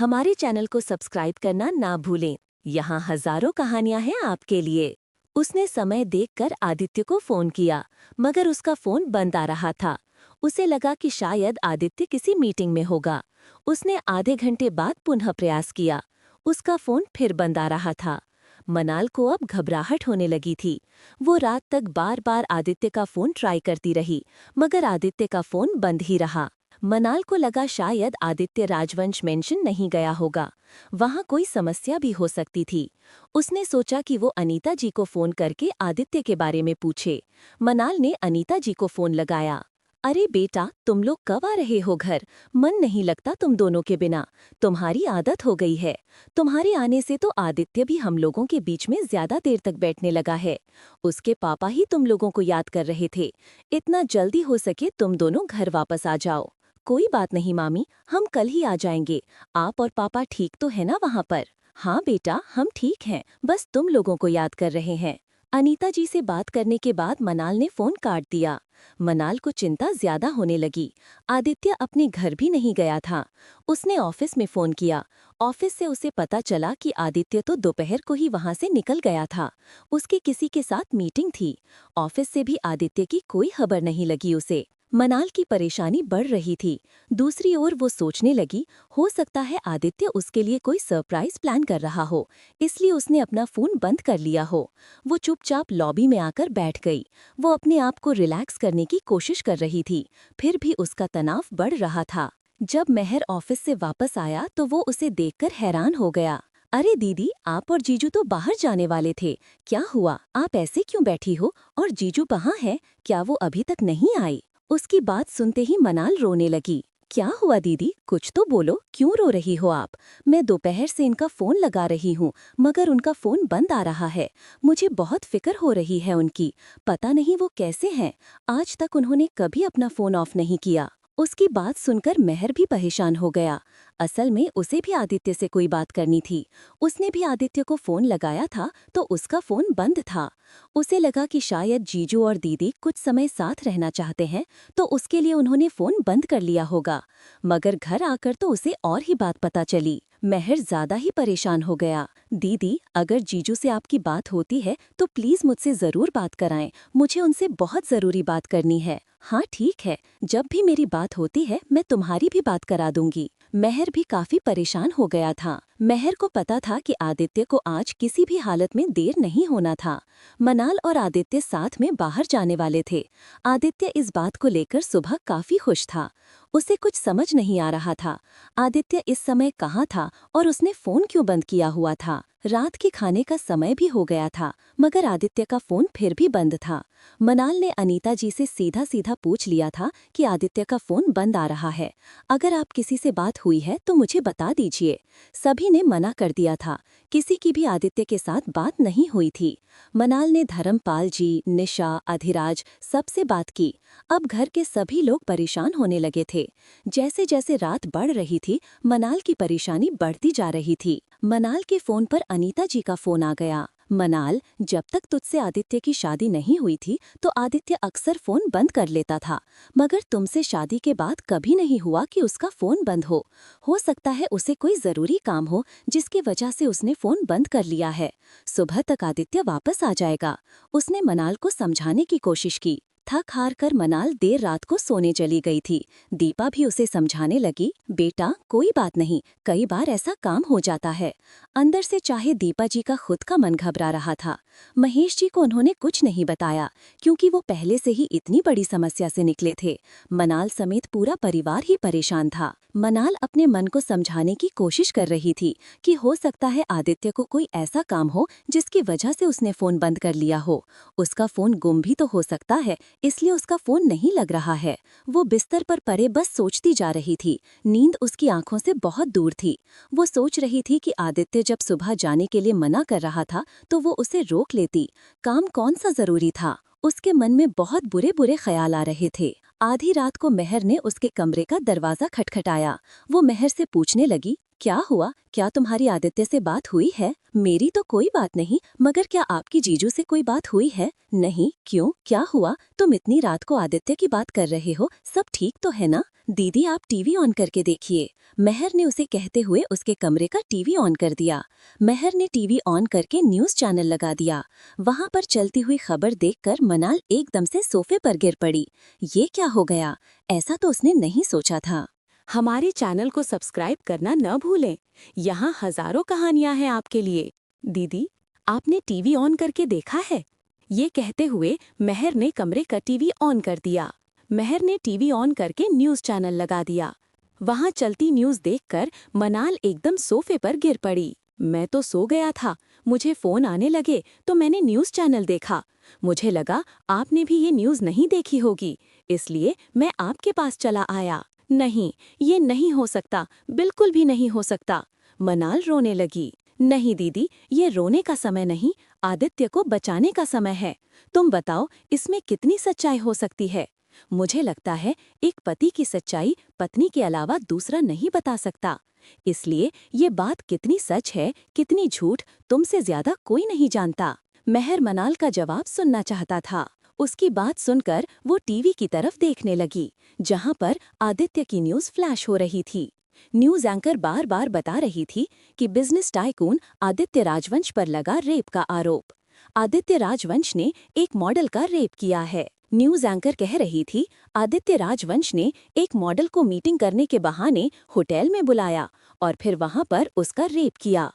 हमारे चैनल को सब्सक्राइब करना ना भूलें। यहाँ हजारों कहानियां हैं आपके लिए। उसने समय देखकर आदित्य को फोन किया, मगर उसका फोन बंद आ रहा था। उसे लगा कि शायद आदित्य किसी मीटिंग में होगा। उसने आधे घंटे बाद पुनः प्रयास किया। उसका फोन फिर बंद आ रहा था। मनाल को अब घबराहट होने लगी थी। वो रात तक बार बार आदित्य का फोन ट्राई करती रही, मगर आदित्य का फोन बंद ही रहा। मनाल को लगा शायद आदित्य राजवंश मेंशन नहीं गया होगा। वहां कोई समस्या भी हो सकती थी। उसने सोचा कि वो अनीता जी को फोन करके आदित्य के बारे में पूछे। मनाल ने अनीता जी को फोन लगाया। अरे बेटा, तुम लोग कब आ रहे हो घर? मन नहीं लगता तुम दोनों के बिना। तुम्हारी आदत हो गई है। तुम्हारे आने से तो आदित्य भी हम लोगों के बीच में ज्यादा देर तक बैठने लगा है। उसके पापा ही तुम लोगों को याद कर रहे थे। इतना जल्दी हो सके तुम दोनों घर वापस आ जाओ। कोई बात नहीं मामी, हम कल ही आ जाएंगे। आप और पापा ठीक तो है ना वहाँ पर? हाँ बेटा, हम ठीक हैं, बस तुम लोगों को याद कर रहे हैं। अनीता जी से बात करने के बाद मनाल ने फोन काट दिया। मनाल को चिंता ज्यादा होने लगी। आदित्य अपने घर भी नहीं गया था। उसने ऑफिस में फोन किया। ऑफिस से उसे पता चला कि आदित्य तो दोपहर को ही वहां से निकल गया था। उसकी किसी के साथ मीटिंग थी। ऑफिस से भी आदित्य की कोई खबर नहीं लगी उसे। मनाल की परेशानी बढ़ रही थी। दूसरी ओर वो सोचने लगी, हो सकता है आदित्य उसके लिए कोई सरप्राइज प्लान कर रहा हो, इसलिए उसने अपना फोन बंद कर लिया हो। वो चुपचाप लॉबी में आकर बैठ गई। वो अपने आप को रिलैक्स करने की कोशिश कर रही थी, फिर भी उसका तनाव बढ़ रहा था। जब मेहर ऑफिस से वापस आया तो वो उसे देखकर हैरान हो गया। अरे दीदी, आप और जीजू तो बाहर जाने वाले थे। क्या हुआ? आप ऐसे क्यों बैठी हो? और जीजू कहाँ है? क्या वो अभी तक नहीं आए? उसकी बात सुनते ही मनाल रोने लगी। क्या हुआ दीदी, कुछ तो बोलो, क्यों रो रही हो आप? मैं दोपहर से इनका फोन लगा रही हूँ, मगर उनका फोन बंद आ रहा है। मुझे बहुत फिक्र हो रही है उनकी। पता नहीं वो कैसे हैं। आज तक उन्होंने कभी अपना फोन ऑफ नहीं किया। उसकी बात सुनकर मेहर भी परेशान हो गया। असल में उसे भी आदित्य से कोई बात करनी थी। उसने भी आदित्य को फोन लगाया था तो उसका फोन बंद था। उसे लगा कि शायद जीजू और दीदी कुछ समय साथ रहना चाहते हैं, तो उसके लिए उन्होंने फोन बंद कर लिया होगा। मगर घर आकर तो उसे और ही बात पता चली। मेहर ज्यादा ही परेशान हो गया। दीदी, अगर जीजू से आपकी बात होती है तो प्लीज मुझसे जरूर बात कराएं। मुझे उनसे बहुत जरूरी बात करनी है। हाँ ठीक है, जब भी मेरी बात होती है मैं तुम्हारी भी बात करा दूंगी। मेहर भी काफी परेशान हो गया था। मेहर को पता था कि आदित्य को आज किसी भी हालत में देर नहीं होना था। मनाल और आदित्य साथ में बाहर जाने वाले थे। आदित्य इस बात को लेकर सुबह काफी खुश था। उसे कुछ समझ नहीं आ रहा था, आदित्य इस समय कहाँ था और उसने फोन क्यों बंद किया हुआ था। रात के खाने का समय भी हो गया था, मगर आदित्य का फोन फिर भी बंद था। मनाल ने अनीता जी से सीधा सीधा पूछ लिया था कि आदित्य का फोन बंद आ रहा है। अगर आप किसी से बात हुई है तो मुझे बता दीजिए। सभी ने मना कर दिया था। किसी की भी आदित्य के साथ बात नहीं हुई थी। मनाल ने धर्मपाल जी, निशा, अधिराज सबसे बात की। अब घर के सभी लोग परेशान होने लगे थे। जैसे जैसे रात बढ़ रही थी, मनाल की परेशानी बढ़ती जा रही थी। मनाल के फोन पर अनीता जी का फोन आ गया। मनाल, जब तक तुझसे आदित्य की शादी नहीं हुई थी तो आदित्य अक्सर फोन बंद कर लेता था, मगर तुमसे शादी के बाद कभी नहीं हुआ कि उसका फोन बंद हो सकता है उसे कोई जरूरी काम हो जिसकी वजह से उसने फोन बंद कर लिया है। सुबह तक आदित्य वापस आ जाएगा। उसने मनाल को समझाने की कोशिश की। थक हार कर मनाल देर रात को सोने चली गई थी। दीपा भी उसे समझाने लगी, बेटा कोई बात नहीं, कई बार ऐसा काम हो जाता है। अंदर से चाहे दीपा जी का खुद का मन घबरा रहा था। महेश जी को उन्होंने कुछ नहीं बताया, क्योंकि वो पहले से ही इतनी बड़ी समस्या से निकले थे। मनाल समेत पूरा परिवार ही परेशान था। मनाल अपने मन को समझाने की कोशिश कर रही थी कि हो सकता है आदित्य को कोई ऐसा काम हो जिसकी वजह से उसने फोन बंद कर लिया हो। उसका फोन गुम भी तो हो सकता है, इसलिए उसका फोन नहीं लग रहा है। वो बिस्तर पर पड़े बस सोचती जा रही थी। नींद उसकी आंखों से बहुत दूर थी। वो सोच रही थी कि आदित्य जब सुबह जाने के लिए मना कर रहा था तो वो उसे रोक लेती। काम कौन सा जरूरी था? उसके मन में बहुत बुरे बुरे ख्याल आ रहे थे। आधी रात को मेहर ने उसके कमरे का दरवाजा खटखटाया। वो मेहर से पूछने लगी, क्या हुआ? क्या तुम्हारी आदित्य से बात हुई है? मेरी तो कोई बात नहीं, मगर क्या आपकी जीजू से कोई बात हुई है? नहीं, क्यों? क्या हुआ? तुम इतनी रात को आदित्य की बात कर रहे हो, सब ठीक तो है ना? दीदी आप टीवी ऑन करके देखिए। मेहर ने उसे कहते हुए उसके कमरे का टीवी ऑन कर दिया। मेहर ने टीवी ऑन करके न्यूज़ चैनल लगा दिया। वहाँ पर चलती हुई खबर देखकर मनाल एकदम से सोफे पर गिर पड़ी। ये क्या हो गया? ऐसा तो उसने नहीं सोचा था। हमारे चैनल को सब्सक्राइब करना न भूलें। यहाँ हजारों कहानियां हैं आपके लिए। दीदी, आपने टीवी ऑन करके देखा है? ये कहते हुए मेहर ने कमरे का टीवी ऑन कर दिया। मेहर ने टीवी ऑन करके न्यूज़ चैनल लगा दिया। वहाँ चलती न्यूज़ देखकर मनाल एकदम सोफे पर गिर पड़ी। मैं तो सो गया था, मुझे फोन आने लगे तो मैंने न्यूज़ चैनल देखा। मुझे लगा आपने भी ये न्यूज़ नहीं देखी होगी, इसलिए मैं आपके पास चला आया। नहीं, ये नहीं हो सकता, बिल्कुल भी नहीं हो सकता। मनाल रोने लगी। नहीं दीदी, ये रोने का समय नहीं, आदित्य को बचाने का समय है। तुम बताओ, इसमें कितनी सच्चाई हो सकती है? मुझे लगता है एक पति की सच्चाई पत्नी के अलावा दूसरा नहीं बता सकता। इसलिए ये बात कितनी सच है, कितनी झूठ, तुमसे ज्यादा कोई नहीं जानता। मेहर मनाल का जवाब सुनना चाहता था। उसकी बात सुनकर वो टीवी की तरफ देखने लगी, जहां पर आदित्य की न्यूज़ फ्लैश हो रही थी। न्यूज़ एंकर बार बार बता रही थी कि बिजनेस टाइकून आदित्य राजवंश पर लगा रेप का आरोप। आदित्य राजवंश ने एक मॉडल का रेप किया है। न्यूज़ एंकर कह रही थी, आदित्य राजवंश ने एक मॉडल को मीटिंग करने के बहाने होटल में बुलाया और फिर वहां पर उसका रेप किया।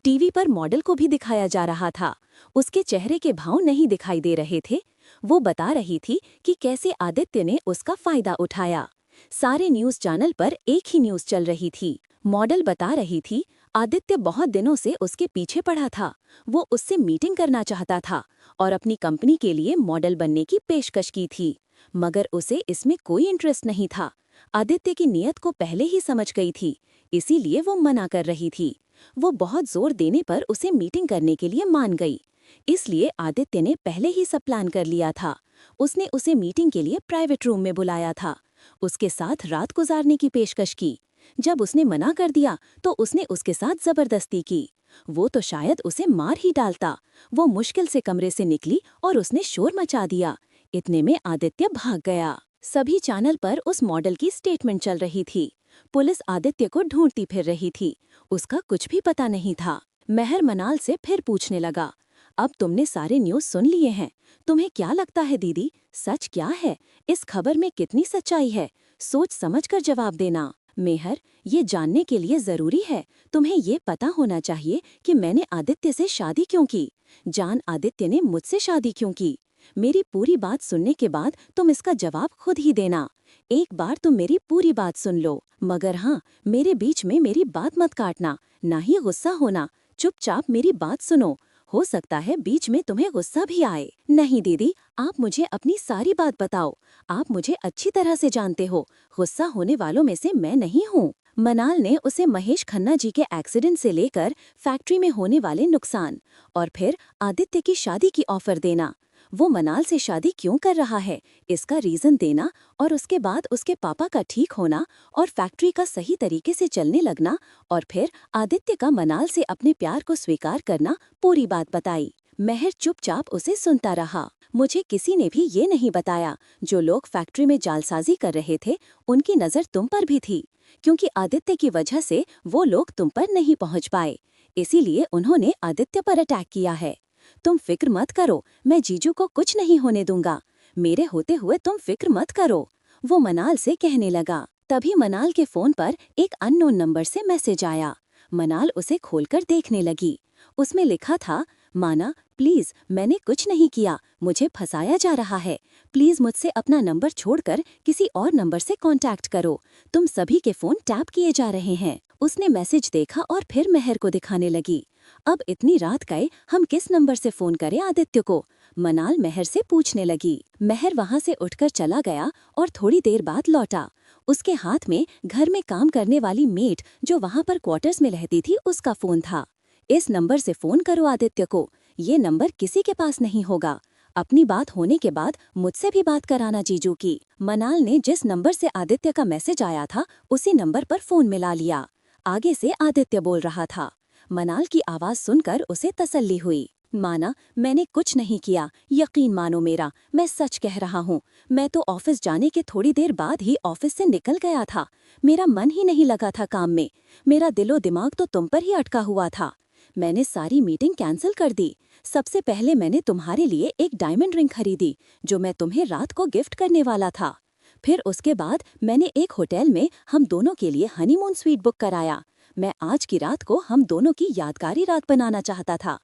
टीवी पर मॉडल को भी दिखाया जा रहा था। उसके चेहरे के भाव नहीं दिखाई दे रहे थे। वो बता रही थी कि कैसे आदित्य ने उसका फायदा उठाया। सारे न्यूज़ चैनल पर एक ही न्यूज़ चल रही थी। मॉडल बता रही थी, आदित्य बहुत दिनों से उसके पीछे पड़ा था। वो उससे मीटिंग करना चाहता था और अपनी कंपनी के लिए मॉडल बनने की पेशकश की थी, मगर उसे इसमें कोई इंटरेस्ट नहीं था। आदित्य की नीयत को पहले ही समझ गई थी, इसीलिए वो मना कर रही थी। वो बहुत जोर देने पर उसे मीटिंग करने के लिए मान गई। इसलिए आदित्य ने पहले ही सब प्लान कर लिया था। उसने उसे मीटिंग के लिए प्राइवेट रूम में बुलाया था, उसके साथ रात गुजारने की पेशकश की। जब उसने मना कर दिया तो उसने उसके साथ जबरदस्ती की। वो तो शायद उसे मार ही डालता। वो मुश्किल से कमरे से निकली और उसने शोर मचा दिया। इतने में आदित्य भाग गया। सभी चैनल पर उस मॉडल की स्टेटमेंट चल रही थी। पुलिस आदित्य को ढूंढती फिर रही थी। उसका कुछ भी पता नहीं था। मेहर मनाल से फिर पूछने लगा, अब तुमने सारे न्यूज़ सुन लिए हैं, तुम्हें क्या लगता है दीदी, सच क्या है? इस खबर में कितनी सच्चाई है? सोच समझकर जवाब देना। मेहर, ये जानने के लिए जरूरी है, तुम्हें ये पता होना चाहिए कि मैंने आदित्य से शादी क्यों की। जान आदित्य ने मुझसे शादी क्यों की? मेरी पूरी बात सुनने के बाद तुम इसका जवाब खुद ही देना। एक बार तुम मेरी पूरी बात सुन लो, मगर हाँ, मेरे बीच में मेरी बात मत काटना, ना ही गुस्सा होना। चुपचाप मेरी बात सुनो। हो सकता है बीच में तुम्हें गुस्सा भी आए। नहीं दीदी, आप मुझे अपनी सारी बात बताओ। आप मुझे अच्छी तरह से जानते हो, गुस्सा होने वालों में से मैं नहीं हूँ। मनाल ने उसे महेश खन्ना जी के एक्सीडेंट से लेकर फैक्ट्री में होने वाले नुकसान और फिर आदित्य की शादी की ऑफर देना, वो मनाल से शादी क्यों कर रहा है, इसका रीजन देना और उसके बाद उसके पापा का ठीक होना और फैक्ट्री का सही तरीके से चलने लगना और फिर आदित्य का मनाल से अपने प्यार को स्वीकार करना, पूरी बात बताई। मेहर चुपचाप उसे सुनता रहा। मुझे किसी ने भी ये नहीं बताया, जो लोग फैक्ट्री में जालसाजी कर रहे थे उनकी नज़र तुम पर भी थी, क्योंकि आदित्य की वजह से वो लोग तुम पर नहीं पहुंच पाए, इसीलिए उन्होंने आदित्य पर अटैक किया है। तुम फिक्र मत करो, मैं जीजू को कुछ नहीं होने दूंगा, मेरे होते हुए तुम फिक्र मत करो, वो मनाल से कहने लगा। तभी मनाल के फोन पर एक अननोन नंबर से मैसेज आया। मनाल उसे खोलकर देखने लगी। उसमें लिखा था, माना प्लीज, मैंने कुछ नहीं किया, मुझे फंसाया जा रहा है, प्लीज मुझसे अपना नंबर छोड़कर किसी और नंबर से कांटेक्ट करो, तुम सभी के फोन टैप किए जा रहे हैं। उसने मैसेज देखा और फिर मेहर को दिखाने लगी। अब इतनी रात गए, हम किस नंबर से फोन करें आदित्य को? मनाल मेहर से पूछने लगी। मेहर वहां से उठकर चला गया और थोड़ी देर बाद लौटा। उसके हाथ में घर में काम करने वाली मेट जो वहां पर क्वार्टर्स में रहती थी, उसका फोन था। इस नंबर से फोन करो आदित्य को, ये नंबर किसी के पास नहीं होगा। अपनी बात होने के बाद मुझसे भी बात कराना जीजू की। मनाल ने जिस नंबर से आदित्य का मैसेज आया था उसी नंबर पर फोन मिला लिया। आगे से आदित्य बोल रहा था। मनाल की आवाज सुनकर उसे तसल्ली हुई। माना, मैंने कुछ नहीं किया, यकीन मानो मेरा, मैं सच कह रहा हूँ। मैं तो ऑफिस जाने के थोड़ी देर बाद ही ऑफिस से निकल गया था। मेरा मन ही नहीं लगा था काम में। मेरा दिलो दिमाग तो तुम पर ही अटका हुआ था। मैंने सारी मीटिंग कैंसिल कर दी। सबसे पहले मैंने तुम्हारे लिए एक डायमंड रिंग खरीदी, जो मैं तुम्हें रात को गिफ्ट करने वाला था। फिर उसके बाद मैंने एक होटल में हम दोनों के लिए हनीमून स्वीट बुक कराया। मैं आज की रात को हम दोनों की यादगारी रात बनाना चाहता था।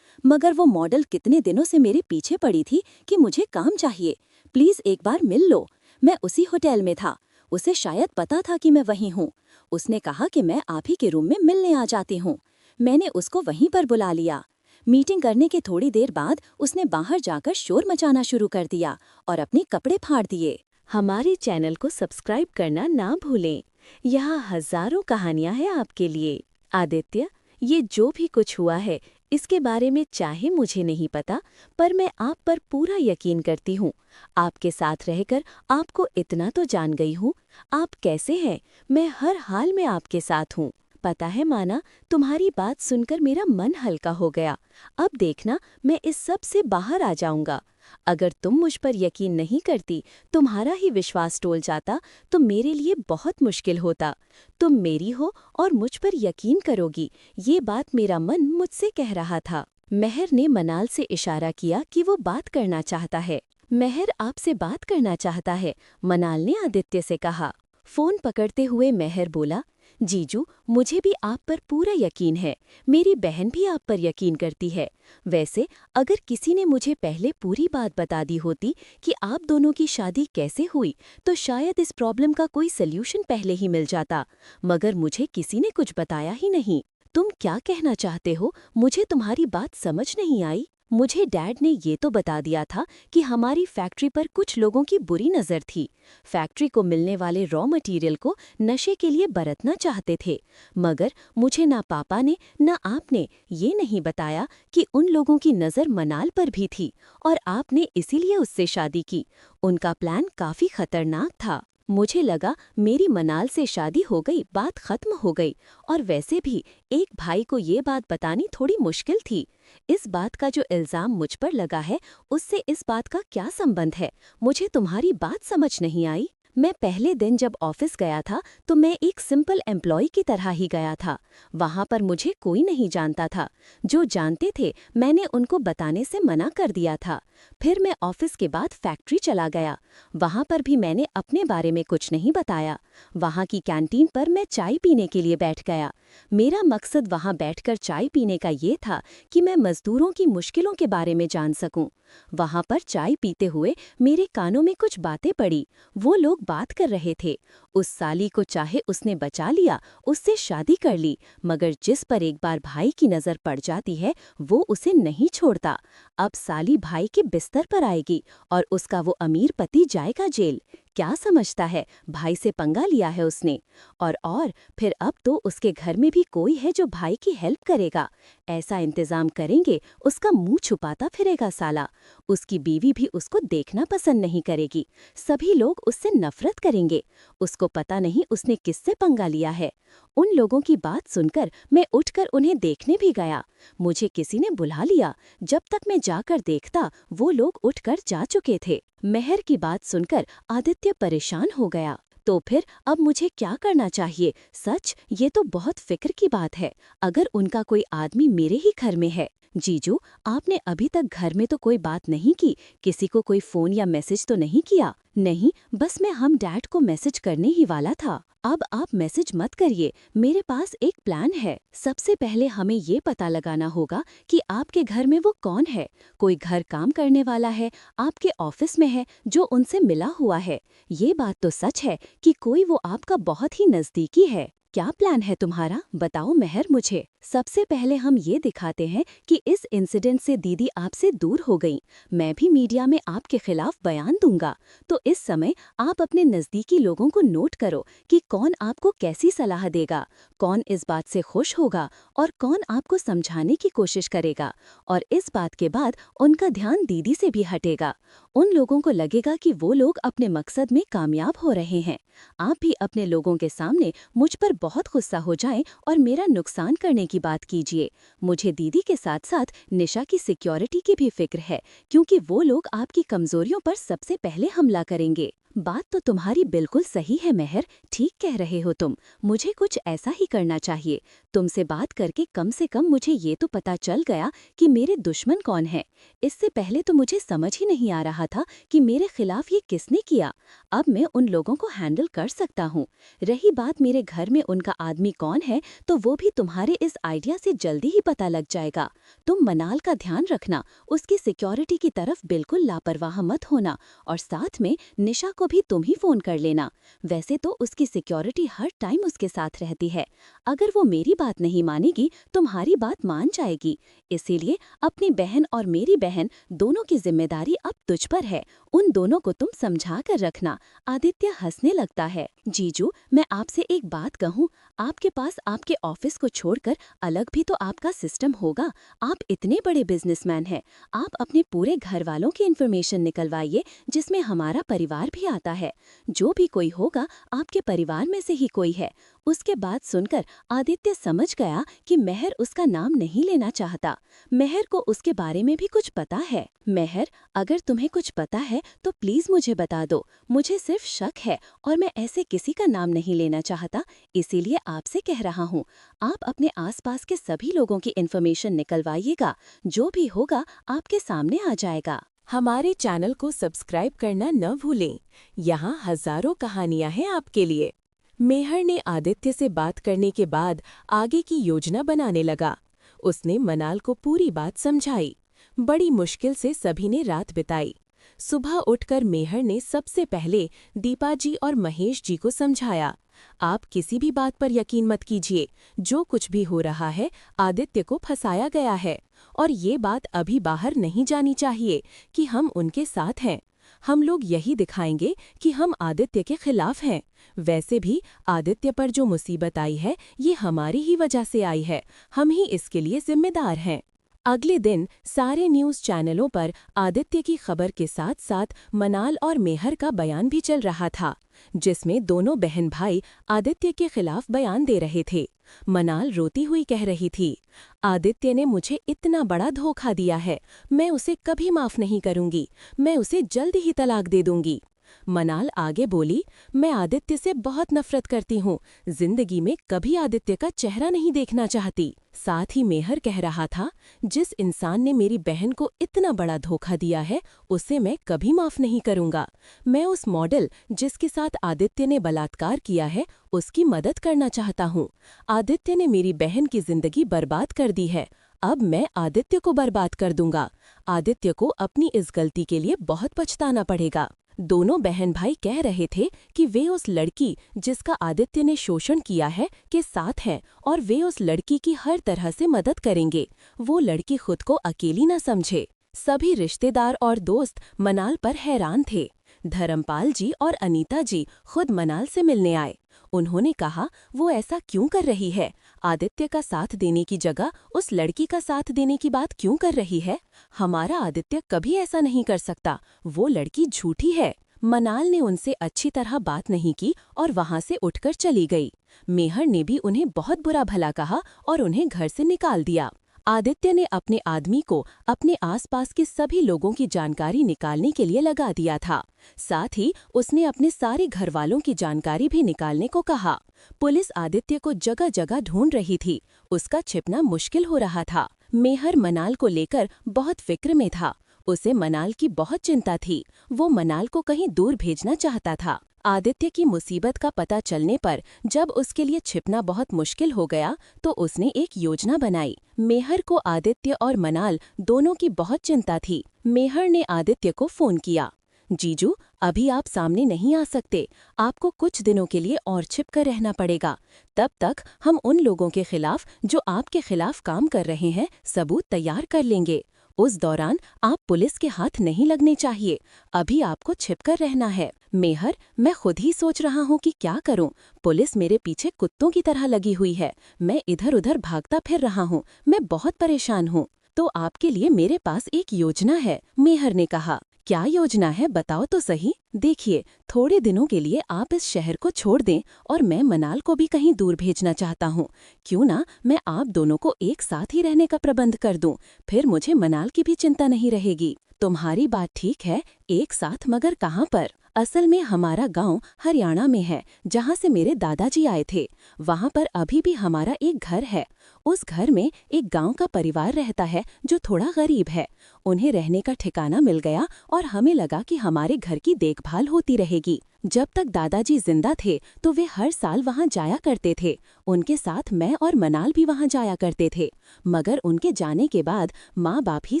मगर वो मॉडल कितने दिनों से मेरे पीछे पड़ी थी कि मुझे काम चाहिए, प्लीज एक बार मिल लो। मैं उसी होटल में था। उसे शायद पता था कि मैं वहीं हूँ। उसने कहा कि मैं आप ही के रूम में मिलने आ जाती हूँ। मैंने उसको वहीं पर बुला लिया। मीटिंग करने के थोड़ी देर बाद उसने बाहर जाकर शोर मचाना शुरू कर दिया और अपने कपड़े फाड़ दिए। हमारे चैनल को सब्सक्राइब करना ना भूलें। यहाँ हजारों कहानियाँ हैं आपके लिए। आदित्य, ये जो भी कुछ हुआ है, इसके बारे में चाहे मुझे नहीं पता, पर मैं आप पर पूरा यकीन करती हूँ। आपके साथ रहकर आपको इतना तो जान गई हूँ। आप कैसे हैं, मैं हर हाल में आपके साथ हूँ। पता है माना, तुम्हारी बात सुनकर मेरा मन हल्का हो गया। अब देखना, मैं इस सब से बाहर आ जाऊंगा। अगर तुम मुझ पर यकीन नहीं करती, तुम्हारा ही विश्वास टूट जाता, तो मेरे लिए बहुत मुश्किल होता। तुम मेरी हो और मुझ पर यकीन करोगी, ये बात मेरा मन मुझसे कह रहा था। मेहर ने मनाल से इशारा किया कि वो बात करना चाहता है। मेहर आपसे बात करना चाहता है, मनाल ने आदित्य से कहा। फोन पकड़ते हुए मेहर बोला, जीजू, मुझे भी आप पर पूरा यकीन है। मेरी बहन भी आप पर यकीन करती है। वैसे अगर किसी ने मुझे पहले पूरी बात बता दी होती कि आप दोनों की शादी कैसे हुई, तो शायद इस प्रॉब्लम का कोई सल्यूशन पहले ही मिल जाता। मगर मुझे किसी ने कुछ बताया ही नहीं। तुम क्या कहना चाहते हो, मुझे तुम्हारी बात समझ नहीं आई। मुझे डैड ने ये तो बता दिया था कि हमारी फैक्ट्री पर कुछ लोगों की बुरी नज़र थी। फैक्ट्री को मिलने वाले रॉ मटेरियल को नशे के लिए बरतना चाहते थे। मगर मुझे ना पापा ने ना आपने ये नहीं बताया कि उन लोगों की नज़र मनाल पर भी थी और आपने इसीलिए उससे शादी की। उनका प्लान काफ़ी खतरनाक था। मुझे लगा मेरी मनाल से शादी हो गई, बात खत्म हो गई। और वैसे भी एक भाई को ये बात बतानी थोड़ी मुश्किल थी। इस बात का जो इल्ज़ाम मुझ पर लगा है, उससे इस बात का क्या संबंध है? मुझे तुम्हारी बात समझ नहीं आई। मैं पहले दिन जब ऑफिस गया था तो मैं एक सिंपल एम्प्लॉय की तरह ही गया था। वहाँ पर मुझे कोई नहीं जानता था। जो जानते थे मैंने उनको बताने से मना कर दिया था। फिर मैं ऑफिस के बाद फैक्ट्री चला गया। वहाँ पर भी मैंने अपने बारे में कुछ नहीं बताया। वहाँ की कैंटीन पर मैं चाय पीने के लिए बैठ गया। मेरा मकसद वहाँ बैठकर चाय पीने का ये था कि मैं मजदूरों की मुश्किलों के बारे में जान सकूं। वहाँ पर चाय पीते हुए मेरे कानों में कुछ बातें पड़ी। वो लोग बात कर रहे थे। उस साली को चाहे उसने बचा लिया, उससे शादी कर ली, मगर जिस पर एक बार भाई की नज़र पड़ जाती है, वो उसे नहीं छोड़ता। अब साली भाई के बिस्तर पर आएगी और उसका वो अमीर पति जाएगा जेल। क्या समझता है, भाई से पंगा लिया है उसने। और फिर अब तो उसके घर में भी कोई है जो भाई की हेल्प करेगा। ऐसा इंतजाम करेंगे, उसका मुंह छुपाता फिरेगा साला। उसकी बीवी भी उसको देखना पसंद नहीं करेगी। सभी लोग उससे नफरत करेंगे। उसको पता नहीं उसने किससे पंगा लिया है। उन लोगों की बात सुनकर मैं उठकर उन्हें देखने भी गया। मुझे किसी ने बुला लिया। जब तक मैं जाकर देखता, वो लोग उठकर जा चुके थे। मेहर की बात सुनकर आदित्य परेशान हो गया। तो फिर अब मुझे क्या करना चाहिए? सच, ये तो बहुत फिक्र की बात है। अगर उनका कोई आदमी मेरे ही घर में है। जीजू, आपने अभी तक घर में तो कोई बात नहीं की? किसी को कोई फोन या मैसेज तो नहीं किया? नहीं, बस मैं हम डैड को मैसेज करने ही वाला था। अब आप मैसेज मत करिए, मेरे पास एक प्लान है। सबसे पहले हमें ये पता लगाना होगा कि आपके घर में वो कौन है। कोई घर काम करने वाला है, आपके ऑफिस में है, जो उनसे मिला हुआ है। ये बात तो सच है कि कोई वो आपका बहुत ही नजदीकी है। क्या प्लान है तुम्हारा, बताओ मेहर मुझे। सबसे पहले हम ये दिखाते हैं कि इस इंसिडेंट से दीदी आपसे दूर हो गई। मैं भी मीडिया में आपके खिलाफ बयान दूंगा। तो इस समय आप अपने नज़दीकी लोगों को नोट करो कि कौन आपको कैसी सलाह देगा, कौन इस बात से खुश होगा और कौन आपको समझाने की कोशिश करेगा। और इस बात के बाद उनका ध्यान दीदी से भी हटेगा। उन लोगों को लगेगा कि वो लोग अपने मकसद में कामयाब हो रहे हैं। आप भी अपने लोगों के सामने मुझ पर बहुत गुस्सा हो जाएं और मेरा नुकसान करने की बात कीजिए। मुझे दीदी के साथ साथ निशा की सिक्योरिटी की भी फिक्र है, क्योंकि वो लोग आपकी कमजोरियों पर सबसे पहले हमला करेंगे। बात तो तुम्हारी बिल्कुल सही है मेहर, ठीक कह रहे हो तुम। मुझे कुछ ऐसा ही करना चाहिए। तुमसे बात करके कम से कम मुझे ये तो पता चल गया कि मेरे दुश्मन कौन है। इससे पहले तो मुझे समझ ही नहीं आ रहा था कि मेरे खिलाफ ये किसने किया। अब मैं उन लोगों को हैंडल कर सकता हूँ। रही बात मेरे घर में उनका आदमी कौन है, तो वो भी तुम्हारे इस आइडिया से जल्दी ही पता लग जाएगा। तुम मनाल का ध्यान रखना, उसकी सिक्योरिटी की तरफ बिल्कुल लापरवाह मत होना, और साथ में निशा को भी तुम ही फोन कर लेना। वैसे तो उसकी सिक्योरिटी हर टाइम उसके साथ रहती है। अगर वो मेरी बात नहीं मानेगी, तुम्हारी बात मान जाएगी। इसीलिए अपनी बहन और मेरी बहन दोनों की जिम्मेदारी अब तुझ पर है। उन दोनों को तुम समझा कर रखना। आदित्य हंसने लगता है। जीजू, मैं आपसे एक बात कहूँ, आपके पास आपके ऑफिस को छोड़कर अलग भी तो आपका सिस्टम होगा। आप इतने बड़े बिजनेसमैन हैं। आप अपने पूरे घर वालों की इन्फॉर्मेशन निकलवाइए, जिसमें हमारा परिवार भी आता है। जो भी कोई होगा आपके परिवार में से ही कोई है। उसके बाद सुनकर आदित्य समझ गया कि मेहर उसका नाम नहीं लेना चाहता। मेहर को उसके बारे में भी कुछ पता है। मेहर, अगर तुम्हें कुछ पता है तो प्लीज मुझे बता दो। मुझे सिर्फ शक है और मैं ऐसे किसी का नाम नहीं लेना चाहता, इसीलिए आपसे कह रहा हूँ। आप अपने आसपास के सभी लोगों की इन्फॉर्मेशन निकलवाइएगा। जो भी होगा आपके सामने आ जाएगा। हमारे चैनल को सब्सक्राइब करना न भूलें। यहाँ हजारों कहानियाँ हैं आपके लिए। मेहर ने आदित्य से बात करने के बाद आगे की योजना बनाने लगा। उसने मनाल को पूरी बात समझाई। बड़ी मुश्किल से सभी ने रात बिताई। सुबह उठकर मेहर ने सबसे पहले दीपा जी और महेश जी को समझाया, आप किसी भी बात पर यकीन मत कीजिए। जो कुछ भी हो रहा है, आदित्य को फंसाया गया है, और ये बात अभी बाहर नहीं जानी चाहिए कि हम उनके साथ हैं। हम लोग यही दिखाएंगे कि हम आदित्य के खिलाफ हैं। वैसे भी आदित्य पर जो मुसीबत आई है, ये हमारी ही वजह से आई है। हम ही इसके लिए जिम्मेदार हैं। अगले दिन सारे न्यूज़ चैनलों पर आदित्य की खबर के साथ साथ मनाल और मेहर का बयान भी चल रहा था, जिसमें दोनों बहन भाई आदित्य के खिलाफ बयान दे रहे थे। मनाल रोती हुई कह रही थी, आदित्य ने मुझे इतना बड़ा धोखा दिया है, मैं उसे कभी माफ नहीं करूंगी। मैं उसे जल्द ही तलाक दे दूंगी। मनाल आगे बोली, मैं आदित्य से बहुत नफरत करती हूँ। जिंदगी में कभी आदित्य का चेहरा नहीं देखना चाहती। साथ ही मेहर कह रहा था, जिस इंसान ने मेरी बहन को इतना बड़ा धोखा दिया है, उसे मैं कभी माफ नहीं करूंगा। मैं उस मॉडल जिसके साथ आदित्य ने बलात्कार किया है, उसकी मदद करना चाहता हूँ। आदित्य ने मेरी बहन की जिंदगी बर्बाद कर दी है। अब मैं आदित्य को बर्बाद कर दूंगा। आदित्य को अपनी इस गलती के लिए बहुत पछताना पड़ेगा। दोनों बहन भाई कह रहे थे कि वे उस लड़की जिसका आदित्य ने शोषण किया है के साथ हैं, और वे उस लड़की की हर तरह से मदद करेंगे। वो लड़की खुद को अकेली न समझे। सभी रिश्तेदार और दोस्त मनाल पर हैरान थे। धर्मपाल जी और अनीता जी खुद मनाल से मिलने आए। उन्होंने कहा, वो ऐसा क्यों कर रही है? आदित्य का साथ देने की जगह उस लड़की का साथ देने की बात क्यों कर रही है? हमारा आदित्य कभी ऐसा नहीं कर सकता। वो लड़की झूठी है। मनाल ने उनसे अच्छी तरह बात नहीं की और वहां से उठकर चली गई। मेहर ने भी उन्हें बहुत बुरा भला कहा और उन्हें घर से निकाल दिया। आदित्य ने अपने आदमी को अपने आसपास के सभी लोगों की जानकारी निकालने के लिए लगा दिया था। साथ ही उसने अपने सारे घर वालों की जानकारी भी निकालने को कहा। पुलिस आदित्य को जगह जगह ढूंढ रही थी। उसका छिपना मुश्किल हो रहा था। मेहर मनाल को लेकर बहुत फिक्र में था। उसे मनाल की बहुत चिंता थी। वो मनाल को कहीं दूर भेजना चाहता था। आदित्य की मुसीबत का पता चलने पर जब उसके लिए छिपना बहुत मुश्किल हो गया, तो उसने एक योजना बनाई। मेहर को आदित्य और मनाल दोनों की बहुत चिंता थी। मेहर ने आदित्य को फोन किया, जीजू, अभी आप सामने नहीं आ सकते। आपको कुछ दिनों के लिए और छिप कर रहना पड़ेगा। तब तक हम उन लोगों के खिलाफ जो आपके खिलाफ काम कर रहे हैं, सबूत तैयार कर लेंगे। उस दौरान आप पुलिस के हाथ नहीं लगने चाहिए। अभी आपको छिपकर रहना है। मेहर, मैं खुद ही सोच रहा हूँ कि क्या करूँ। पुलिस मेरे पीछे कुत्तों की तरह लगी हुई है। मैं इधर उधर भागता फिर रहा हूँ। मैं बहुत परेशान हूँ। तो आपके लिए मेरे पास एक योजना है, मेहर ने कहा। क्या योजना है, बताओ तो सही। देखिए, थोड़े दिनों के लिए आप इस शहर को छोड़ दें और मैं मनाल को भी कहीं दूर भेजना चाहता हूँ। क्यों ना मैं आप दोनों को एक साथ ही रहने का प्रबंध कर दूं, फिर मुझे मनाल की भी चिंता नहीं रहेगी। तुम्हारी बात ठीक है, एक साथ, मगर कहाँ पर? असल में हमारा गांव हरियाणा में है, जहां से मेरे दादाजी आए थे। वहां पर अभी भी हमारा एक घर है। उस घर में एक गांव का परिवार रहता है जो थोड़ा गरीब है। उन्हें रहने का ठिकाना मिल गया और हमें लगा कि हमारे घर की देखभाल होती रहेगी। जब तक दादाजी जिंदा थे तो वे हर साल वहां जाया करते थे। उनके साथ मैं और मनाल भी वहां जाया करते थे। मगर उनके जाने के बाद माँ बाप ही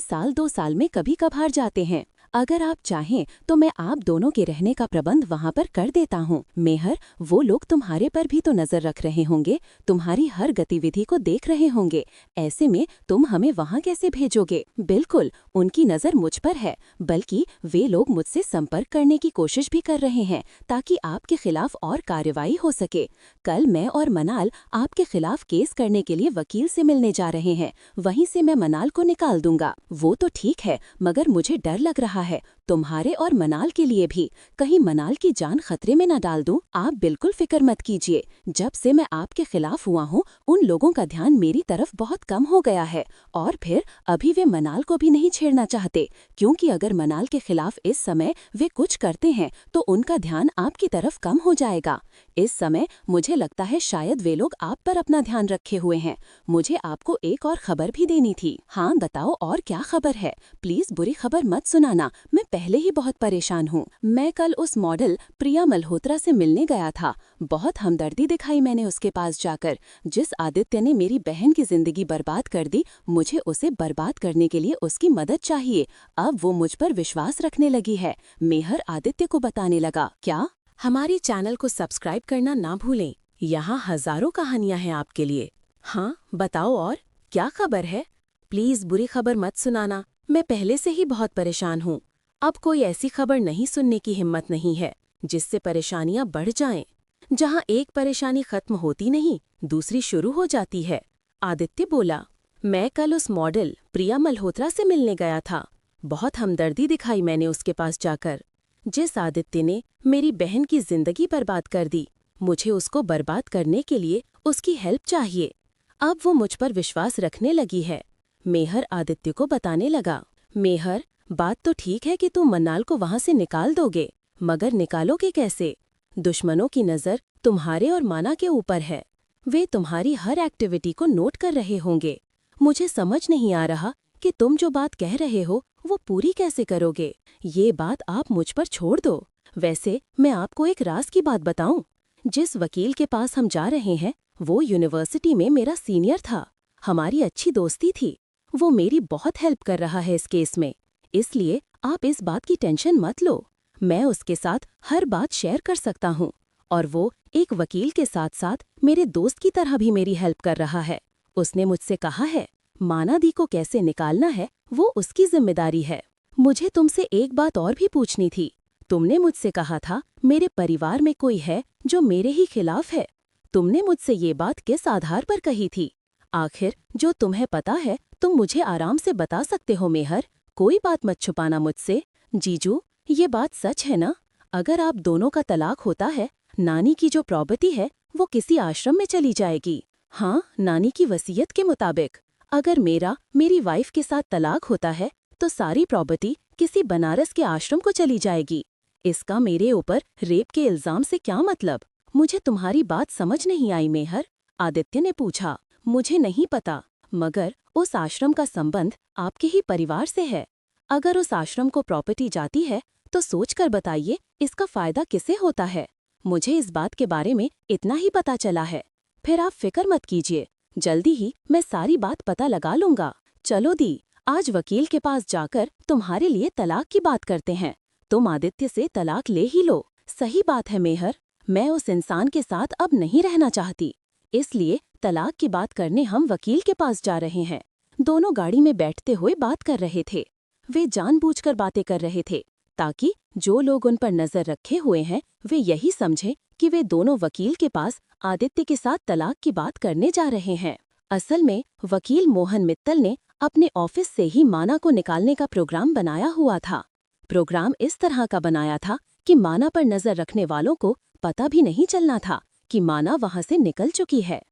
साल 2 साल में कभी कभार जाते हैं। अगर आप चाहें तो मैं आप दोनों के रहने का प्रबंध वहां पर कर देता हूँ। मेहर, वो लोग तुम्हारे पर भी तो नजर रख रहे होंगे, तुम्हारी हर गतिविधि को देख रहे होंगे। ऐसे में तुम हमें वहां कैसे भेजोगे? बिल्कुल, उनकी नजर मुझ पर है, बल्कि वे लोग मुझसे संपर्क करने की कोशिश भी कर रहे हैं ताकि आपके खिलाफ और कार्रवाई हो सके। कल मैं और मनाल आपके खिलाफ केस करने के लिए वकील से मिलने जा रहे हैं। वहीं से मैं मनाल को निकाल दूंगा। वो तो ठीक है, मगर मुझे डर लग रहा है, तुम्हारे और मनाल के लिए भी। कहीं मनाल की जान खतरे में न डाल दूं। आप बिल्कुल फिक्र मत कीजिए। जब से मैं आपके खिलाफ हुआ हूं, उन लोगों का ध्यान मेरी तरफ बहुत कम हो गया है। और फिर अभी वे मनाल को भी नहीं छेड़ना चाहते, क्योंकि अगर मनाल के खिलाफ इस समय वे कुछ करते हैं तो उनका ध्यान आपकी तरफ कम हो जाएगा। इस समय मुझे लगता है शायद वे लोग आप पर अपना ध्यान रखे हुए हैं। मुझे आपको एक और खबर भी देनी थी। हाँ बताओ, और क्या खबर है? प्लीज बुरी खबर मत सुनाना, मैं पहले ही बहुत परेशान हूँ। मैं कल उस मॉडल प्रिया मल्होत्रा से मिलने गया था। बहुत हमदर्दी दिखाई मैंने उसके पास जाकर। जिस आदित्य ने मेरी बहन की जिंदगी बर्बाद कर दी, मुझे उसे बर्बाद करने के लिए उसकी मदद चाहिए। अब वो मुझ पर विश्वास रखने लगी है। मेहर आदित्य को बताने लगा। क्या? हमारे चैनल को सब्सक्राइब करना ना भूलें। यहाँ हजारों कहानियां हैं आपके लिए। हाँ बताओ, और क्या खबर है? प्लीज बुरी खबर मत सुनाना, मैं पहले से ही बहुत परेशान हूँ। अब कोई ऐसी खबर नहीं सुनने की हिम्मत नहीं है जिससे परेशानियां बढ़ जाएं। जहाँ एक परेशानी खत्म होती नहीं, दूसरी शुरू हो जाती है। आदित्य बोला। मैं कल उस मॉडल प्रिया मल्होत्रा से मिलने गया था। बहुत हमदर्दी दिखाई मैंने उसके पास जाकर। जिस आदित्य ने मेरी बहन की जिंदगी बर्बाद कर दी, मुझे उसको बर्बाद करने के लिए उसकी हेल्प चाहिए। अब वो मुझ पर विश्वास रखने लगी है। मेहर आदित्य को बताने लगा। मेहर, बात तो ठीक है कि तुम मन्नाल को वहां से निकाल दोगे, मगर निकालोगे कैसे? दुश्मनों की नजर तुम्हारे और माना के ऊपर है। वे तुम्हारी हर एक्टिविटी को नोट कर रहे होंगे। मुझे समझ नहीं आ रहा कि तुम जो बात कह रहे हो वो पूरी कैसे करोगे। ये बात आप मुझ पर छोड़ दो। वैसे मैं आपको एक राज की बात बताऊं। जिस वकील के पास हम जा रहे हैं, वो यूनिवर्सिटी में मेरा सीनियर था। हमारी अच्छी दोस्ती थी। वो मेरी बहुत हेल्प कर रहा है इस केस में। इसलिए आप इस बात की टेंशन मत लो। मैं उसके साथ हर बात शेयर कर सकता हूँ, और वो एक वकील के साथ साथ मेरे दोस्त की तरह भी मेरी हेल्प कर रहा है। उसने मुझसे कहा है, माना दी को कैसे निकालना है वो उसकी जिम्मेदारी है। मुझे तुमसे एक बात और भी पूछनी थी। तुमने मुझसे कहा था मेरे परिवार में कोई है जो मेरे ही खिलाफ है। तुमने मुझसे ये बात किस आधार पर कही थी? आखिर जो तुम्हें पता है तुम मुझे आराम से बता सकते हो मेहर। कोई बात मत छुपाना मुझसे। जीजू, ये बात सच है ना? अगर आप दोनों का तलाक होता है, नानी की जो प्रॉपर्टी है वो किसी आश्रम में चली जाएगी। हाँ, नानी की वसीयत के मुताबिक। अगर मेरी वाइफ के साथ तलाक होता है तो सारी प्रॉपर्टी किसी बनारस के आश्रम को चली जाएगी। इसका मेरे ऊपर रेप के इल्जाम से क्या मतलब? मुझे तुम्हारी बात समझ नहीं आई मेहर। आदित्य ने पूछा। मुझे नहीं पता, मगर उस आश्रम का संबंध आपके ही परिवार से है। अगर उस आश्रम को प्रॉपर्टी जाती है तो सोचकर बताइए इसका फायदा किसे होता है। मुझे इस बात के बारे में इतना ही पता चला है। फिर आप फिक्र मत कीजिए, जल्दी ही मैं सारी बात पता लगा लूंगा। चलो दी, आज वकील के पास जाकर तुम्हारे लिए तलाक की बात करते हैं। तुम आदित्य से तलाक ले ही लो। सही बात है मेहर, मैं उस इंसान के साथ अब नहीं रहना चाहती। इसलिए तलाक की बात करने हम वकील के पास जा रहे हैं। दोनों गाड़ी में बैठते हुए बात कर रहे थे। वे जानबूझकर बातें कर रहे थे ताकि जो लोग उन पर नजर रखे हुए हैं वे यही समझें कि वे दोनों वकील के पास आदित्य के साथ तलाक की बात करने जा रहे हैं। असल में वकील मोहन मित्तल ने अपने ऑफिस से ही माना को निकालने का प्रोग्राम बनाया हुआ था। प्रोग्राम इस तरह का बनाया था कि माना पर नजर रखने वालों को पता भी नहीं चलना था कि माना वहां से निकल चुकी है।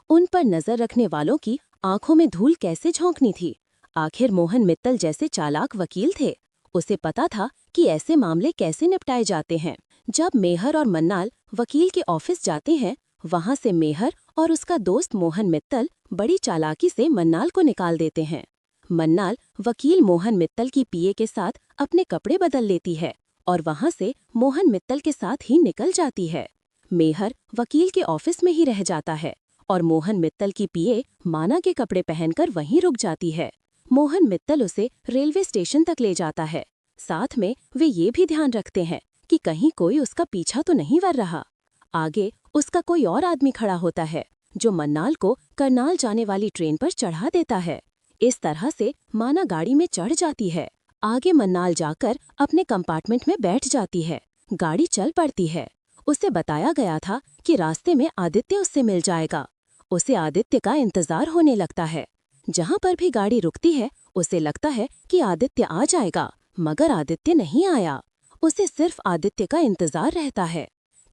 उन पर नजर रखने वालों की आंखों में धूल कैसे झोंकनी थी। आखिर मोहन मित्तल जैसे चालाक वकील थे, उसे पता था कि ऐसे मामले कैसे निपटाए जाते हैं। जब मेहर और मन्नाल वकील के ऑफिस जाते हैं, वहां से मेहर और उसका दोस्त मोहन मित्तल बड़ी चालाकी से मन्नाल को निकाल देते हैं। मन्नाल वकील मोहन मित्तल की पीए के साथ अपने कपड़े बदल लेती है और वहां से मोहन मित्तल के साथ ही निकल जाती है। मेहर वकील के ऑफिस में ही रह जाता है और मोहन मित्तल की पीए माना के कपड़े पहनकर वहीं रुक जाती है। मोहन मित्तल उसे रेलवे स्टेशन तक ले जाता है। साथ में वे ये भी ध्यान रखते हैं कि कहीं कोई उसका पीछा तो नहीं कर रहा। आगे उसका कोई और आदमी खड़ा होता है जो मन्नाल को करनाल जाने वाली ट्रेन पर चढ़ा देता है। इस तरह से माना गाड़ी में चढ़ जाती है। आगे मन्नाल जाकर अपने कंपार्टमेंट में बैठ जाती है। गाड़ी चल पड़ती है। उसे बताया गया था कि रास्ते में आदित्य उससे मिल जाएगा। उसे आदित्य का इंतजार होने लगता है। जहाँ पर भी गाड़ी रुकती है उसे लगता है कि आदित्य आ जाएगा, मगर आदित्य नहीं आया। उसे सिर्फ आदित्य का इंतजार रहता है।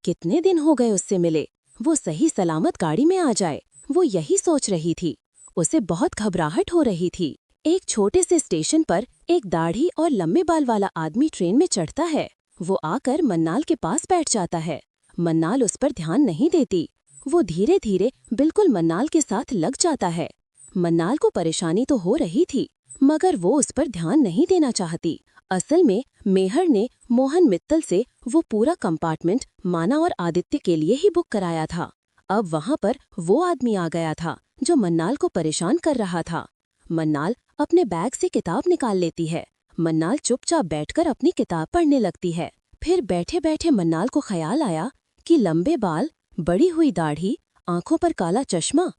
कितने दिन हो गए उससे मिले, वो सही सलामत गाड़ी में आ जाए, वो यही सोच रही थी। उसे बहुत घबराहट हो रही थी। एक छोटे से स्टेशन पर एक दाढ़ी और लंबे बाल वाला आदमी ट्रेन में चढ़ता है। वो आकर मन्नाल के पास बैठ जाता है। मन्नाल उस पर ध्यान नहीं देती। वो धीरे धीरे बिल्कुल मन्नाल के साथ लग जाता है। मन्नाल को परेशानी तो हो रही थी, मगर वो उस पर ध्यान नहीं देना चाहती। असल में मेहर ने मोहन मित्तल से वो पूरा कंपार्टमेंट माना और आदित्य के लिए ही बुक कराया था। अब वहाँ पर वो आदमी आ गया था जो मन्नाल को परेशान कर रहा था। मन्नाल अपने बैग से किताब निकाल लेती है। मन्नाल चुपचाप बैठकर अपनी किताब पढ़ने लगती है। फिर बैठे बैठे मन्नाल को ख्याल आया कि लंबे बाल, बड़ी हुई दाढ़ी, आंखों पर काला चश्मा,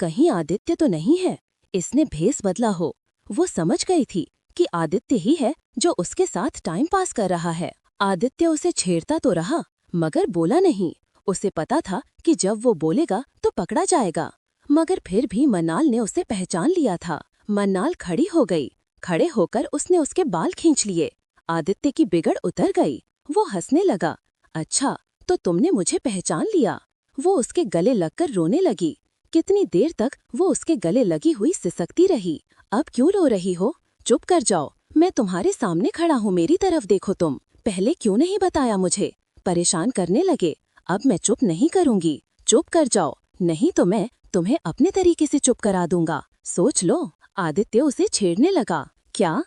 कहीं आदित्य तो नहीं है, इसने भेस बदला हो। वो समझ गई थी कि आदित्य ही है जो उसके साथ टाइम पास कर रहा है। आदित्य उसे छेड़ता तो रहा, मगर बोला नहीं। उसे पता था कि जब वो बोलेगा तो पकड़ा जाएगा, मगर फिर भी मन्नाल ने उसे पहचान लिया था। मन्नाल खड़ी हो गई। खड़े होकर उसने उसके बाल खींच लिए। आदित्य की बिगड़ उतर गई। वो हंसने लगा। अच्छा, तो तुमने मुझे पहचान लिया। वो उसके गले लगकर रोने लगी। कितनी देर तक वो उसके गले लगी हुई सिसकती रही। अब क्यों रो रही हो? चुप कर जाओ, मैं तुम्हारे सामने खड़ा हूँ, मेरी तरफ देखो। तुम पहले क्यों नहीं बताया मुझे? परेशान करने लगे। अब मैं चुप नहीं करूँगी, चुप कर जाओ, नहीं तो मैं तुम्हें अपने तरीके से चुप करा दूंगा। सोच लो। आदित्य उसे छेड़ने लगा। क्या